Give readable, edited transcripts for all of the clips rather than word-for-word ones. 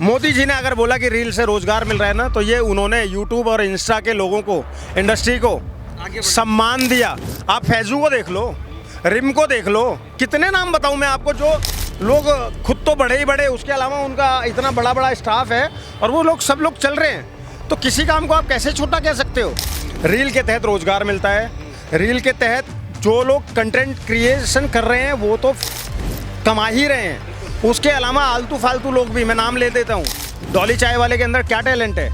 मोदी जी ने अगर बोला कि रील से रोजगार मिल रहा है ना, तो ये उन्होंने यूट्यूब और इंस्टा के लोगों को, इंडस्ट्री को सम्मान दिया। आप फैजू को देख लो, रिम को देख लो, कितने नाम बताऊं मैं आपको, जो लोग खुद तो बड़े ही बड़े, उसके अलावा उनका इतना बड़ा बड़ा स्टाफ है और वो लोग सब लोग चल रहे हैं। तो किसी काम को आप कैसे छोटा कह सकते हो? रील के तहत रोजगार मिलता है। रील के तहत जो लोग कंटेंट क्रिएशन कर रहे हैं वो तो कमा ही रहे हैं। उसके अलावा आलतू फालतू लोग भी, मैं नाम ले देता हूँ, डॉली चाय वाले के अंदर क्या टैलेंट है,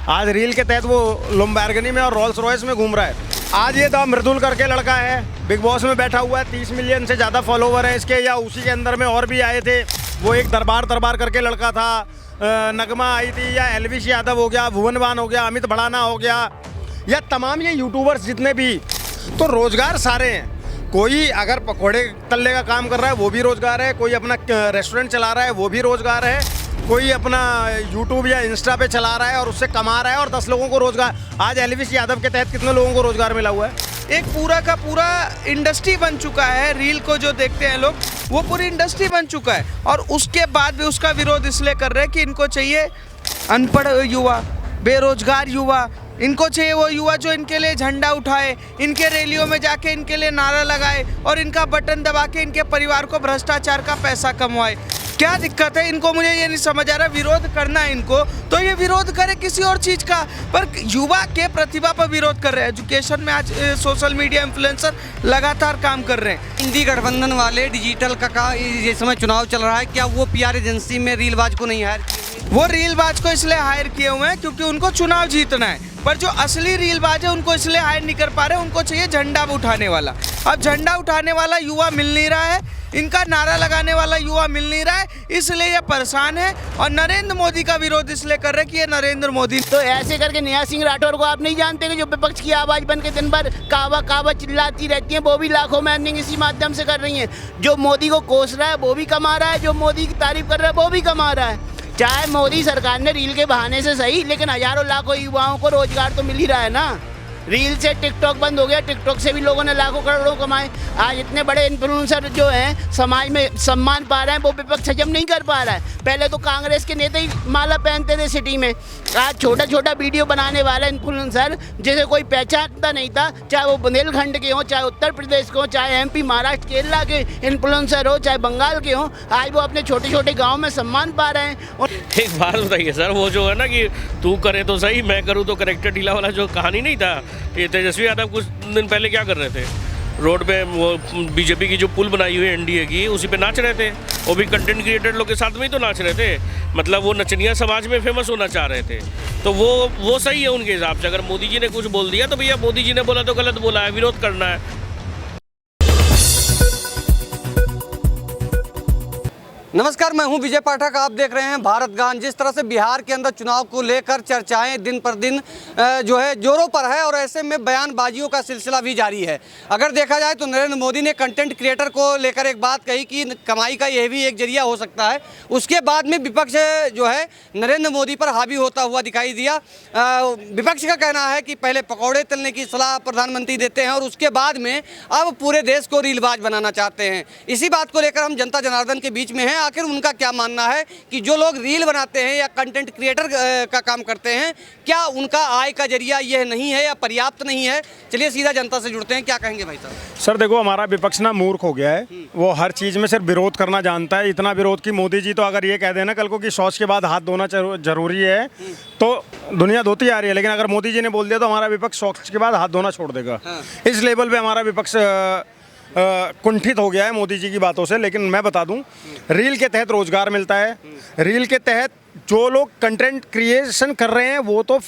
आज रील के तहत वो लंबोर्गिनी में और रोल्स रॉयस में घूम रहा है। आज ये द मृदुल करके लड़का है, बिग बॉस में बैठा हुआ है, 30 मिलियन से ज़्यादा फॉलोवर हैं इसके, या उसी के अंदर में और भी आए थे। वो एक दरबार करके लड़का था, नगमा आई थी, या एलविश यादव हो गया, भुवनवान हो गया, अमित भड़ाना हो गया, या तमाम ये यूट्यूबर्स जितने भी, तो रोज़गार सारे हैं। कोई अगर पकौड़े तलने का काम कर रहा है वो भी रोज़गार है, कोई अपना रेस्टोरेंट चला रहा है वो भी रोज़गार है, कोई अपना यूट्यूब या इंस्टा पे चला रहा है और उससे कमा रहा है और 10 लोगों को रोज़गार। आज एलविश यादव के तहत कितने लोगों को रोज़गार मिला हुआ है? एक पूरा का पूरा इंडस्ट्री बन चुका है। रील को जो देखते हैं लोग, वो पूरी इंडस्ट्री बन चुका है। और उसके बाद भी उसका विरोध इसलिए कर रहे हैं कि इनको चाहिए अनपढ़ युवा, बेरोजगार युवा, इनको चाहिए वो युवा जो इनके लिए झंडा उठाए, इनके रैलियों में जाके इनके लिए नारा लगाए और इनका बटन दबा के इनके परिवार को भ्रष्टाचार का पैसा कमवाए। क्या दिक्कत है इनको? मुझे ये नहीं समझ आ रहा। विरोध करना है इनको तो ये विरोध करे किसी और चीज़ का, पर युवा के प्रतिभा पर विरोध कर रहे हैं। एजुकेशन में आज सोशल मीडिया इन्फ्लुएंसर लगातार काम कर रहे हैं। इंडी गठबंधन वाले डिजिटल का ये समय चुनाव चल रहा है, क्या वो पीआर एजेंसी में रीलबाज को नहीं हायर किए? वो रीलबाज को इसलिए हायर किए हुए हैं क्योंकि उनको चुनाव जीतना है, पर जो असली रीलबाज है उनको इसलिए हायर नहीं कर पा रहे, उनको चाहिए झंडा उठाने वाला। अब झंडा उठाने वाला युवा मिल नहीं रहा है, इनका नारा लगाने वाला युवा मिल नहीं रहा है, इसलिए ये परेशान है और नरेंद्र मोदी का विरोध इसलिए कर रहे हैं कि ये नरेंद्र मोदी। तो ऐसे करके नेहा सिंह राठौर को आप नहीं जानते कि जो विपक्ष की आवाज बन के दिन भर कावा कावा चिल्लाती रहती हैं, वो भी लाखों में अर्निंग इसी माध्यम से कर रही हैं। जो मोदी को कोस रहा है वो भी कमा रहा है, जो मोदी की तारीफ कर रहा है वो भी कमा रहा है। चाहे मोदी सरकार ने रील के बहाने से सही, लेकिन हजारों लाखों युवाओं को रोजगार तो मिल ही रहा है ना। रील से टिकटॉक बंद हो गया, टिकटॉक से भी लोगों ने लाखों करोड़ों कमाए। आज इतने बड़े इन्फ्लुएंसर जो हैं समाज में सम्मान पा रहे हैं, वो विपक्ष हजम नहीं कर पा रहा है। पहले तो कांग्रेस के नेता ही माला पहनते थे सिटी में, आज छोटा छोटा वीडियो बनाने वाला इन्फ्लुएंसर जिसे कोई पहचानता नहीं था, चाहे वो बुंदेलखंड के हों, चाहे उत्तर प्रदेश के हों, चाहे MP महाराष्ट्र केरला के इन्फ्लुएंसर हो, चाहे बंगाल के हों, आज वो अपने छोटे छोटे गाँव में सम्मान पा रहे हैं। और एक बात बताइए सर, वो जो है ना कि तू करे तो सही, मैं करूँ तो करेक्टर ढीला वाला जो कहानी नहीं था, ये तेजस्वी यादव कुछ दिन पहले क्या कर रहे थे, रोड पे वो बीजेपी की जो पुल बनाई हुई है NDA की, उसी पे नाच रहे थे। वो भी कंटेंट क्रिएटर लोग के साथ में ही तो नाच रहे थे, मतलब वो नचनिया समाज में फेमस होना चाह रहे थे। तो वो सही है उनके हिसाब से। अगर मोदी जी ने कुछ बोल दिया तो भैया मोदी जी ने बोला तो गलत बोला है, विरोध करना है। नमस्कार, मैं हूं विजय पाठक, आप देख रहे हैं भारत गान। जिस तरह से बिहार के अंदर चुनाव को लेकर चर्चाएं दिन पर दिन जो है जोरों पर है और ऐसे में बयानबाजियों का सिलसिला भी जारी है। अगर देखा जाए तो नरेंद्र मोदी ने कंटेंट क्रिएटर को लेकर एक बात कही कि कमाई का यह भी एक जरिया हो सकता है। उसके बाद में विपक्ष जो है नरेंद्र मोदी पर हावी होता हुआ दिखाई दिया। विपक्ष का कहना है कि पहले पकौड़े तलने की सलाह प्रधानमंत्री देते हैं और उसके बाद में अब पूरे देश को रीलबाज बनाना चाहते हैं। इसी बात को लेकर हम जनता जनार्दन के बीच में हैं, आखिर उनका क्या मानना है कि जो लोग रील बनाते हैं या कंटेंट क्रिएटर का काम करते हैं, क्या उनका आय का जरिया यह नहीं है या पर्याप्त नहीं है। चलिए सीधा जनता से जुड़ते हैं, क्या कहेंगे भाई साहब? सर देखो, हमारा विपक्ष ना मूर्ख हो गया है, वो हर चीज़ में सिर्फ विरोध करना जानता है। इतना विरोध कि मोदी जी तो अगर ये कह देना कल को कि शौच के बाद हाथ धोना जरूरी है तो दुनिया धोती आ रही है, लेकिन अगर मोदी जी ने बोल दिया तो हमारा विपक्ष शौच के बाद हाथ धोना छोड़ देगा। इस लेवल पे हमारा विपक्ष कुंठित हो गया है मोदी जी की बातों से। लेकिन मैं बता दूं, रील के तहत रोजगार मिलता है। रील के तहत जो लोग कंटेंट क्रिएशन कर रहे हैं वो तो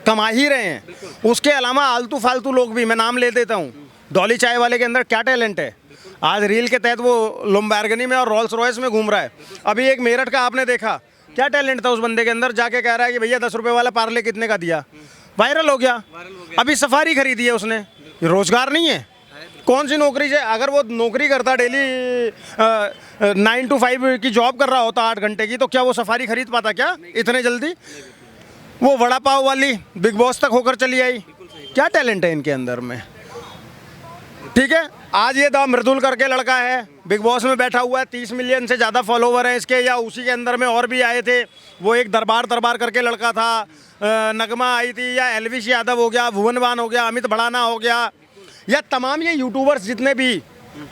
कमा ही रहे हैं। उसके अलावा आलतू फालतू लोग भी, मैं नाम ले देता हूं, डॉली चाय वाले के अंदर क्या टैलेंट है, आज रील के तहत वो लंबोर्गिनी में और रोल्स रॉयस में घूम रहा है। अभी एक मेरठ का आपने देखा, क्या टैलेंट था उस बंदे के अंदर, जाके कह रहा है कि भैया 10 रुपये वाला पार्ले कितने का दिया, वायरल हो गया। अभी सफारी खरीदी है उसने, रोजगार नहीं है। कौन सी नौकरी से, अगर वो नौकरी करता डेली 9 to 5 की जॉब कर रहा होता 8 घंटे की, तो क्या वो सफारी खरीद पाता क्या इतने जल्दी? वो वड़ा पाव वाली बिग बॉस तक होकर चली आई। क्या टैलेंट है इनके अंदर में? ठीक है। आज ये द मृदुल करके लड़का है, बिग बॉस में बैठा हुआ है, 30 मिलियन से ज़्यादा फॉलोवर हैं इसके, या उसी के अंदर में और भी आए थे। वो एक दरबार करके लड़का था, नगमा आई थी, या एलविश यादव हो गया, भुवनवान हो गया, अमित भड़ाना हो गया, या तमाम ये यूट्यूबर्स जितने भी,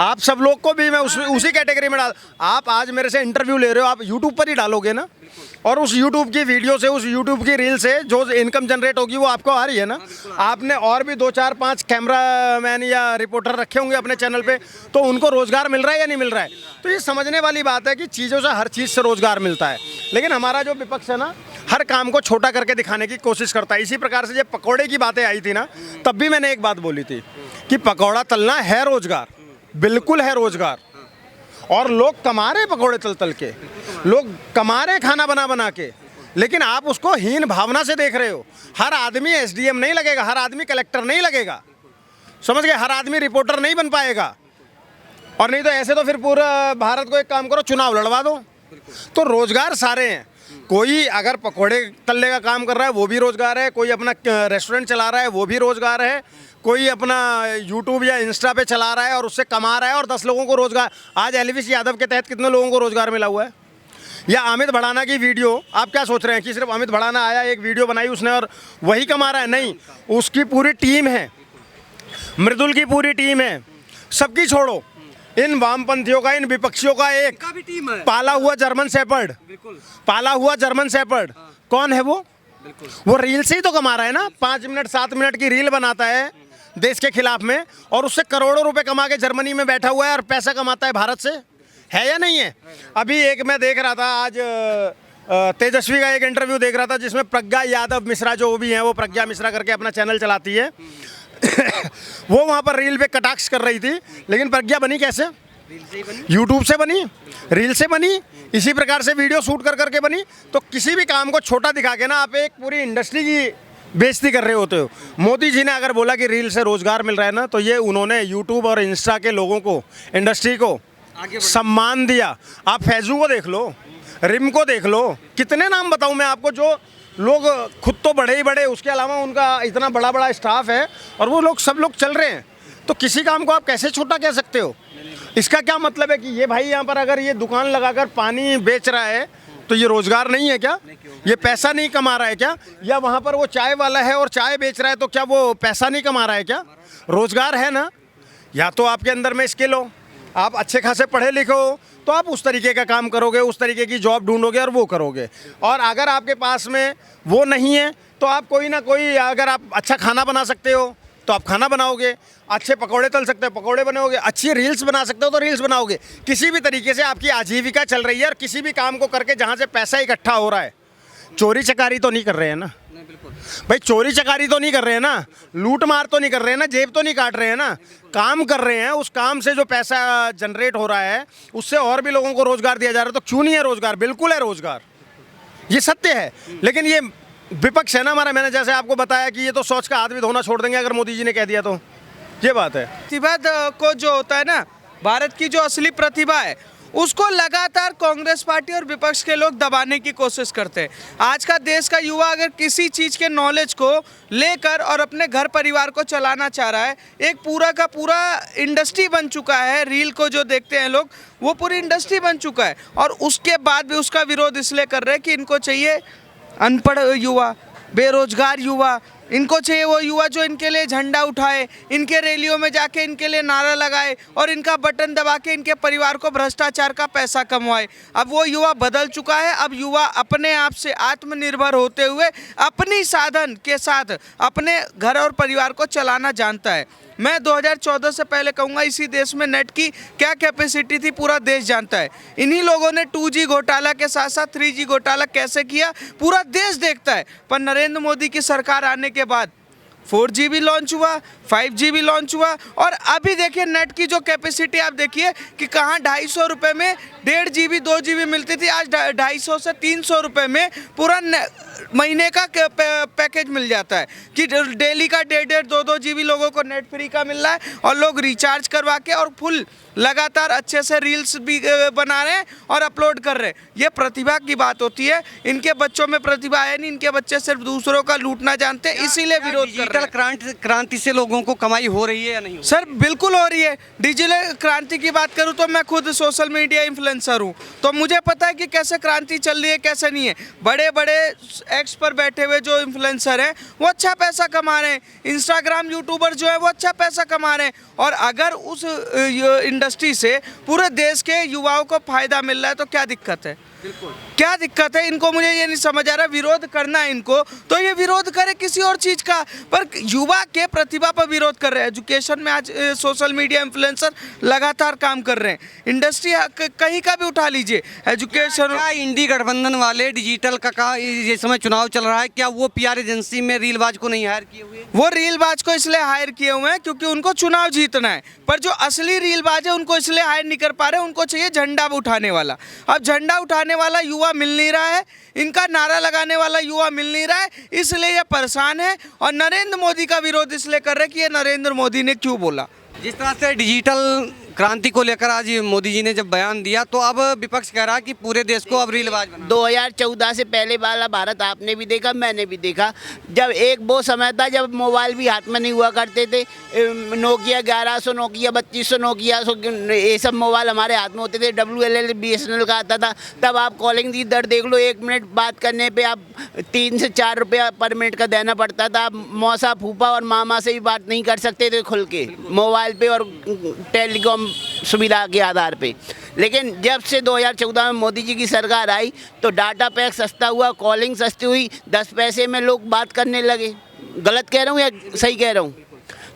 आप सब लोग को भी मैं उसी कैटेगरी में डाल। आप आज मेरे से इंटरव्यू ले रहे हो, आप यूट्यूब पर ही डालोगे ना, और उस यूट्यूब की वीडियो से, उस यूट्यूब की रील से जो इनकम जनरेट होगी वो आपको आ रही है ना। आपने और भी 2 4 5 कैमरामैन या रिपोर्टर रखे होंगे अपने चैनल पे, तो उनको रोज़गार मिल रहा है या नहीं मिल रहा है। तो ये समझने वाली बात है कि चीज़ों से, हर चीज़ से रोज़गार मिलता है। लेकिन हमारा जो विपक्ष है ना, हर काम को छोटा करके दिखाने की कोशिश करता है। इसी प्रकार से जब पकौड़े की बातें आई थी ना, तब भी मैंने एक बात बोली थी कि पकौड़ा तलना है रोज़गार, बिल्कुल है रोज़गार। और लोग कमा रहे पकौड़े तल के, लोग कमा रहे खाना बना के, लेकिन आप उसको हीन भावना से देख रहे हो। हर आदमी एसडीएम नहीं लगेगा, हर आदमी कलेक्टर नहीं लगेगा, समझ गए, हर आदमी रिपोर्टर नहीं बन पाएगा। और नहीं तो ऐसे तो फिर पूरा भारत को एक काम करो, चुनाव लड़वा दो। तो रोज़गार सारे हैं। कोई अगर पकौड़े तलने का काम कर रहा है वो भी रोज़गार है, कोई अपना रेस्टोरेंट चला रहा है वो भी रोज़गार है, कोई अपना यूट्यूब या इंस्टा पे चला रहा है और उससे कमा रहा है और 10 लोगों को रोज़गार। आज एलविश यादव के तहत कितने लोगों को रोज़गार मिला हुआ है। या अमित भड़ाना की वीडियो, आप क्या सोच रहे हैं कि सिर्फ अमित भड़ाना आया, एक वीडियो बनाई उसने और वही कमा रहा है? नहीं, उसकी पूरी टीम है, मृदुल की पूरी टीम है। सबकी छोड़ो, इन वामपंथियों का, इन विपक्षियों का एक भी टीम है। पाला हुआ जर्मन शेपर्ड, पाला हुआ जर्मन शेपर्ड, कौन है वो? वो रील से ही तो कमा रहा है ना। 5 मिनट 7 मिनट की रील बनाता है देश के खिलाफ में, और उससे करोड़ों रुपए कमा के जर्मनी में बैठा हुआ है और पैसा कमाता है भारत से। है या नहीं है? अभी एक मैं देख रहा था, आज तेजस्वी का एक इंटरव्यू देख रहा था, जिसमें प्रज्ञा यादव मिश्रा जो भी हैं, वो प्रज्ञा मिश्रा करके अपना चैनल चलाती है वो वहाँ पर रील पे कटाक्ष कर रही थी। लेकिन प्रज्ञा बनी कैसे? यूट्यूब से बनी, रील से बनी, इसी प्रकार से वीडियो शूट करके बनी। तो किसी भी काम को छोटा दिखा के ना आप एक पूरी इंडस्ट्री की बेइज्जती कर रहे होते हो। मोदी जी ने अगर बोला कि रील से रोज़गार मिल रहा है ना, तो ये उन्होंने यूट्यूब और इंस्टा के लोगों को, इंडस्ट्री को सम्मान दिया। आप फैजू को देख लो, रिम को देख लो, कितने नाम बताऊं मैं आपको, जो लोग खुद तो बड़े ही बड़े, उसके अलावा उनका इतना बड़ा स्टाफ है और वो लोग सब लोग चल रहे हैं। तो किसी काम को आप कैसे छोटा कह सकते हो? इसका क्या मतलब है कि ये भाई यहाँ पर अगर ये दुकान लगाकर पानी बेच रहा है तो ये रोज़गार नहीं है क्या? ये पैसा नहीं कमा रहा है क्या? या वहाँ पर वो चाय वाला है और चाय बेच रहा है, तो क्या वो पैसा नहीं कमा रहा है क्या? रोज़गार है ना। या तो आपके अंदर में स्किल हो, आप अच्छे खासे पढ़े लिखे हो, तो आप उस तरीके का काम करोगे, उस तरीके की जॉब ढूंढोगे और वो करोगे। और अगर आपके पास में वो नहीं है तो आप कोई ना कोई, अगर आप अच्छा खाना बना सकते हो तो आप खाना बनाओगे, अच्छे पकौड़े तल सकते हो पकौड़े बनाओगे, अच्छी रील्स बना सकते हो तो रील्स बनाओगे। किसी भी तरीके से आपकी आजीविका चल रही है, और किसी भी काम को करके जहाँ से पैसा इकट्ठा हो रहा है। चोरी चकारी तो नहीं कर रहे हैं ना भाई, चोरी चकारी तो नहीं कर रहे हैं ना, लूट मार तो नहीं कर रहे हैं ना, जेब तो नहीं काट रहे हैं ना, काम कर रहे हैं। उस काम से जो पैसा जनरेट हो रहा है उससे और भी लोगों को रोज़गार दिया जा रहा है। तो क्यों नहीं है रोज़गार? बिल्कुल है रोज़गार, ये सत्य है। लेकिन ये विपक्ष है ना हमारा, मैंने जैसे आपको बताया कि ये तो सोच का हाथ भी धोना छोड़ देंगे अगर मोदी जी ने कह दिया तो। ये बात है। प्रतिभा को जो होता है ना, भारत की जो असली प्रतिभा है उसको लगातार कांग्रेस पार्टी और विपक्ष के लोग दबाने की कोशिश करते हैं। आज का देश का युवा अगर किसी चीज़ के नॉलेज को लेकर और अपने घर परिवार को चलाना चाह रहा है, एक पूरा का पूरा इंडस्ट्री बन चुका है। रील को जो देखते हैं लोग, वो पूरी इंडस्ट्री बन चुका है, और उसके बाद भी उसका विरोध इसलिए कर रहे हैं कि इनको चाहिए अनपढ़ युवा, बेरोजगार युवा, इनको चाहिए वो युवा जो इनके लिए झंडा उठाए, इनके रैलियों में जाके इनके लिए नारा लगाए और इनका बटन दबा के इनके परिवार को भ्रष्टाचार का पैसा कमवाए। अब वो युवा बदल चुका है। अब युवा अपने आप से आत्मनिर्भर होते हुए अपनी साधन के साथ अपने घर और परिवार को चलाना जानता है। मैं 2014 से पहले कहूँगा, इसी देश में नेट की क्या कैपेसिटी थी पूरा देश जानता है। इन्हीं लोगों ने 2G घोटाला के साथ साथ 3G घोटाला कैसे किया पूरा देश देखता है। पर नरेंद्र मोदी की सरकार आने के बाद 4G भी लॉन्च हुआ, 5G भी लॉन्च हुआ, और अभी देखिए नेट की जो कैपेसिटी आप देखिए कि कहाँ 250 रुपये में 1.5 GB 2 GB मिलती थी, आज 250 से 300 रुपये में पूरा महीने का पैकेज मिल जाता है कि डेली का 1.5 2 GB लोगों को नेट फ्री का मिल रहा है, और लोग रिचार्ज करवा के और फुल लगातार अच्छे से रील्स भी बना रहे हैं और अपलोड कर रहे हैं। ये प्रतिभा की बात होती है। इनके बच्चों में प्रतिभा है नहीं, इनके बच्चे सिर्फ दूसरों का लूटना जानते हैं, इसीलिए विरोध कर रहे हैं। डिजिटल क्रांति से लोगों को कमाई हो रही है या नहीं? सर बिल्कुल हो रही है। डिजिटल क्रांति की बात करूं तो मैं खुद सोशल मीडिया इन्फ्लुएंसर हूं, तो मुझे पता है कि कैसे क्रांति चल रही है कैसे नहीं है। बड़े बड़े एक्स पर बैठे हुए जो इन्फ्लुएंसर हैं वो अच्छा पैसा कमा रहे हैं, इंस्टाग्राम यूट्यूबर जो है वो अच्छा पैसा कमा रहे हैं। और अगर उस इंडस्ट्री से पूरे देश के युवाओं को फायदा मिल रहा है तो क्या दिक्कत है? क्या दिक्कत है इनको? मुझे ये नहीं समझ आ रहा। विरोध करना है इनको तो ये विरोध करे किसी और चीज़ का, पर युवा के प्रतिभा पर विरोध कर रहे हैं। एजुकेशन में आज सोशल मीडिया इन्फ्लुएंसर लगातार काम कर रहे हैं। इंडस्ट्री कहीं का भी उठा लीजिए, एजुकेशन। क्या इंडी गठबंधन वाले डिजिटल का ये समय चुनाव चल रहा है, क्या वो पीआर एजेंसी में रीलबाज को नहीं हायर किए हुए? वो रीलबाज को इसलिए हायर किए हुए हैं क्योंकि उनको चुनाव जीतना है, पर जो असली रीलबाज है उनको इसलिए हायर नहीं कर पा रहे। उनको चाहिए झंडा उठाने वाला। अब झंडा उठाने वाला युवा मिल नहीं रहा है, इनका नारा लगाने वाला युवा मिल नहीं रहा है, इसलिए ये परेशान है। और नरेंद्र मोदी का विरोध इसलिए कर रहे हैं कि ये नरेंद्र मोदी ने क्यों बोला। जिस तरह से डिजिटल क्रांति को लेकर आज मोदी जी ने जब बयान दिया तो अब विपक्ष कह रहा है कि पूरे देश को अब रीलबाज बना। 2014 से पहले वाला भारत आपने भी देखा, मैंने भी देखा। जब एक वो समय था जब मोबाइल भी हाथ में नहीं हुआ करते थे, नोकिया 1100, नोकिया 3200, नोकिया ये सब मोबाइल हमारे हाथ में होते थे। WLL BSNL का आता था। तब आप कॉलिंग की दर देख लो, 1 मिनट बात करने पे आप 3 से 4 रुपया पर मिनट का देना पड़ता था। आप मौसा फूफा और मामा से भी बात नहीं कर सकते थे खुल के मोबाइल पे और टेलीकॉम सुविधा के आधार पे। लेकिन जब से 2014 में मोदी जी की सरकार आई तो डाटा पैक सस्ता हुआ, कॉलिंग सस्ती हुई, 10 पैसे में लोग बात करने लगे। गलत कह रहा हूँ या सही कह रहा हूँ?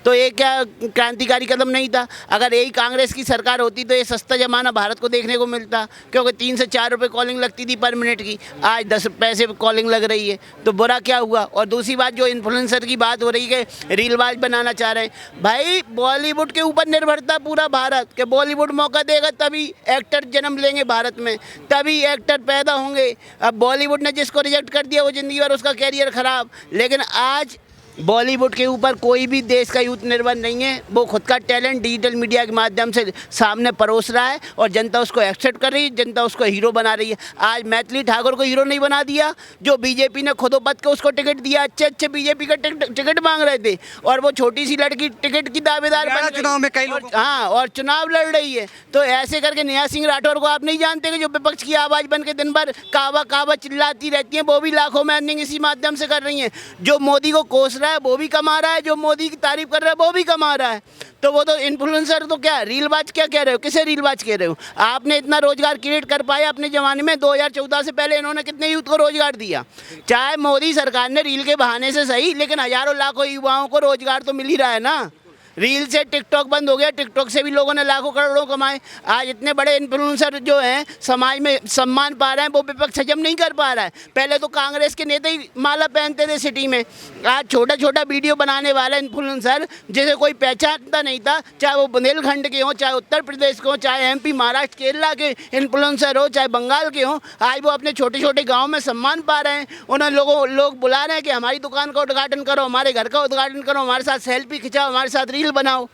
तो ये क्या क्रांतिकारी कदम नहीं था? अगर यही कांग्रेस की सरकार होती तो ये सस्ता ज़माना भारत को देखने को मिलता, क्योंकि 3 से 4 रुपये कॉलिंग लगती थी पर मिनट की, आज 10 पैसे कॉलिंग लग रही है। तो बुरा क्या हुआ? और दूसरी बात, जो इन्फ्लुएंसर की बात हो रही है कि रीलबाज बनाना चाह रहे हैं, भाई बॉलीवुड के ऊपर निर्भरता पूरा भारत के। बॉलीवुड मौका देगा तभी एक्टर जन्म लेंगे भारत में, तभी एक्टर पैदा होंगे। अब बॉलीवुड ने जिसको रिजेक्ट कर दिया वो ज़िंदगी भर उसका कैरियर ख़राब। लेकिन आज बॉलीवुड के ऊपर कोई भी देश का यूथ निर्भर नहीं है। वो खुद का टैलेंट डिजिटल मीडिया के माध्यम से सामने परोस रहा है और जनता उसको एक्सेप्ट कर रही है, जनता उसको हीरो बना रही है। आज मैथिली ठाकुर को हीरो नहीं बना दिया, जो बीजेपी ने खुदोपत के उसको टिकट दिया। अच्छे बीजेपी का टिकट मांग रहे थे और वो छोटी सी लड़की टिकट की दावेदार बन गई। चुनाव में कई लोग हाँ, और चुनाव लड़ रही है। तो ऐसे करके नेहा सिंह राठौर को आप नहीं जानते कि जो विपक्ष की आवाज़ बन के दिन भर कावा कावा चिल्लाती रहती हैं, वो भी लाखों में अर्निंग इसी माध्यम से कर रही हैं। जो मोदी को कोस रहा है वो भी कमा रहा है, जो मोदी की तारीफ कर रहा है वो भी कमा रहा है। तो वो तो इन्फ्लुएंसर तो क्या रीलबाज क्या कह रहे हो? किसे रीलबाज कह रहे हो? आपने इतना रोजगार क्रिएट कर पाया अपने ज़माने में? 2014 से पहले इन्होंने कितने यूथ को रोजगार दिया? चाहे मोदी सरकार ने रील के बहाने से सही, लेकिन हजारों लाखों युवाओं को रोजगार तो मिल ही रहा है ना। रील से टिकटॉक बंद हो गया, टिकटॉक से भी लोगों ने लाखों करोड़ों कमाए। आज इतने बड़े इन्फ्लुएंसर जो हैं समाज में सम्मान पा रहे हैं, वो विपक्ष हजम नहीं कर पा रहा है। पहले तो कांग्रेस के नेता ही माला पहनते थे सिटी में, आज छोटा छोटा वीडियो बनाने वाला इन्फ्लुएंसर जिसे कोई पहचानता नहीं था, चाहे वो बुंदेलखंड के हों, चाहे उत्तर प्रदेश के हों, चाहे MP महाराष्ट्र केरला के इन्फ्लुएंसर हो, चाहे बंगाल के हों, आज वो अपने छोटे छोटे गाँव में सम्मान पा रहे हैं। उन्हें लोग बुला रहे हैं कि हमारी दुकान का उद्घाटन करो, हमारे घर का उद्घाटन करो, हमारे साथ सेल्फी खिंचाओ, हमारे साथ बनाओ।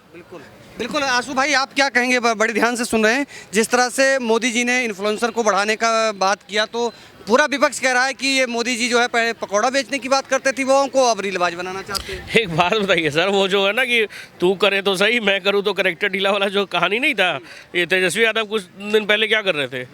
बिल्कुल आंसू भाई, आप क्या कहेंगे? बड़े ध्यान से सुन रहे हैं। जिस तरह से मोदी जी ने इन्फ्लुएंसर को बढ़ाने का बात किया तो पूरा विपक्ष कह रहा है कि ये मोदी जी जो है पहले पकौड़ा बेचने की बात करते थे, वो उनको अब रीलबाज बनाना चाहते हैं। एक बात बताइए सर, वो जो है ना कि तू करे तो सही मैं करूँ तो करेक्टर ढीला वाला जो कहानी नहीं था, ये तेजस्वी यादव कुछ दिन पहले क्या कर रहे थे?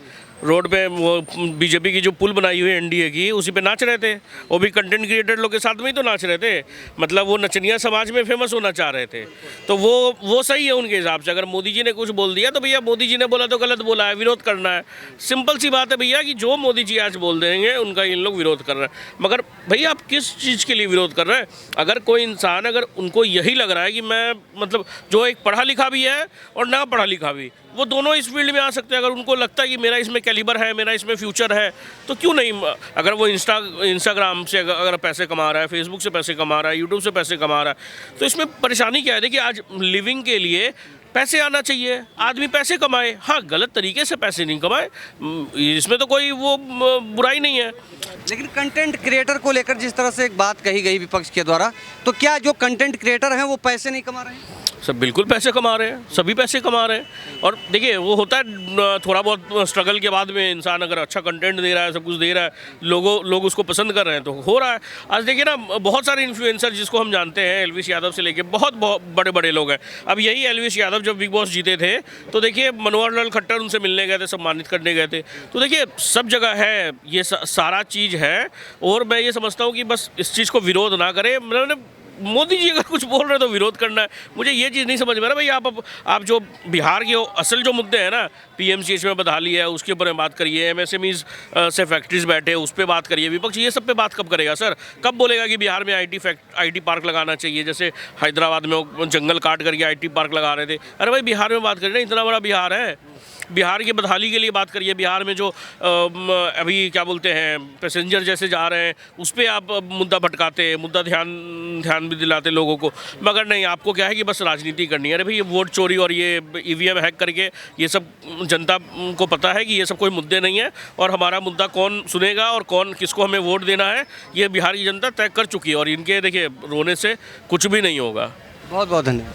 रोड पे वो बीजेपी की जो पुल बनाई हुई है NDA की, उसी पे नाच रहे थे। वो भी कंटेंट क्रिएटर लोग के साथ में ही तो नाच रहे थे। मतलब वो नचनिया समाज में फेमस होना चाह रहे थे। तो वो सही है उनके हिसाब से। अगर मोदी जी ने कुछ बोल दिया तो भैया मोदी जी ने बोला तो गलत बोला है, विरोध करना है। सिंपल सी बात है भैया कि जो मोदी जी आज बोल देंगे उनका इन लोग विरोध कर रहे हैं। मगर भैया आप किस चीज़ के लिए विरोध कर रहे हैं? अगर कोई इंसान, अगर उनको यही लग रहा है कि मैं मतलब जो एक पढ़ा लिखा भी है और ना पढ़ा लिखा भी, वो दोनों इस फील्ड में आ सकते हैं। अगर उनको लगता है कि मेरा इसमें कैलिबर है, मेरा इसमें फ्यूचर है, तो क्यों नहीं? अगर वो इंस्टाग्राम से अगर पैसे कमा रहा है, फेसबुक से पैसे कमा रहा है, यूट्यूब से पैसे कमा रहा है, तो इसमें परेशानी क्या है? देखिए, आज लिविंग के लिए पैसे आना चाहिए, आदमी पैसे कमाए। हाँ, गलत तरीके से पैसे नहीं कमाए, इसमें तो कोई वो बुराई नहीं है। लेकिन कंटेंट क्रिएटर को लेकर जिस तरह से एक बात कही गई विपक्ष के द्वारा, तो क्या जो कंटेंट क्रिएटर हैं वो पैसे नहीं कमा रहे हैं? सब बिल्कुल पैसे कमा रहे हैं, सभी पैसे कमा रहे हैं। और देखिए वो होता है थोड़ा बहुत स्ट्रगल के बाद में इंसान अगर अच्छा कंटेंट दे रहा है, सब कुछ दे रहा है, लोग उसको पसंद कर रहे हैं तो हो रहा है। आज देखिए ना बहुत सारे इन्फ्लुएंसर जिसको हम जानते हैं, एलविश यादव से लेके बहुत बड़े बड़े लोग हैं। अब यही एलविश यादव जब बिग बॉस जीते थे तो देखिए मनोहर लाल खट्टर उनसे मिलने गए थे, सम्मानित करने गए थे। तो देखिए सब जगह है ये सारा चीज़ है। और मैं ये समझता हूँ कि बस इस चीज़ को विरोध ना करें। मैंने मोदी जी अगर कुछ बोल रहे हैं तो विरोध करना है, मुझे ये चीज़ नहीं समझ में आ रहा भाई। आप जो बिहार के असल जो मुद्दे हैं ना, पीएमसीएच में बदहाली है उसके ऊपर बात करिए, एमएसएमईज से फैक्ट्रीज बैठे उस पर बात करिए। विपक्ष ये सब पे बात कब करेगा सर? कब बोलेगा कि बिहार में आईटी पार्क लगाना चाहिए? जैसे हैदराबाद में वो जंगल काट करके आईटी पार्क लगा रहे थे। अरे भाई बिहार में बात करिए ना, इतना बड़ा बिहार है, बिहार की बदहाली के लिए बात करिए। बिहार में जो अभी क्या बोलते हैं पैसेंजर जैसे जा रहे हैं उस पर आप मुद्दा भटकाते, मुद्दा ध्यान भी दिलाते लोगों को। मगर नहीं, आपको क्या है कि बस राजनीति करनी है। अरे भाई ये वोट चोरी और ये ईवीएम हैक करके ये सब जनता को पता है कि ये सब कोई मुद्दे नहीं है। और हमारा मुद्दा कौन सुनेगा और कौन किसको हमें वोट देना है ये बिहार की जनता तय कर चुकी है। और इनके देखिए रोने से कुछ भी नहीं होगा। बहुत बहुत धन्यवाद।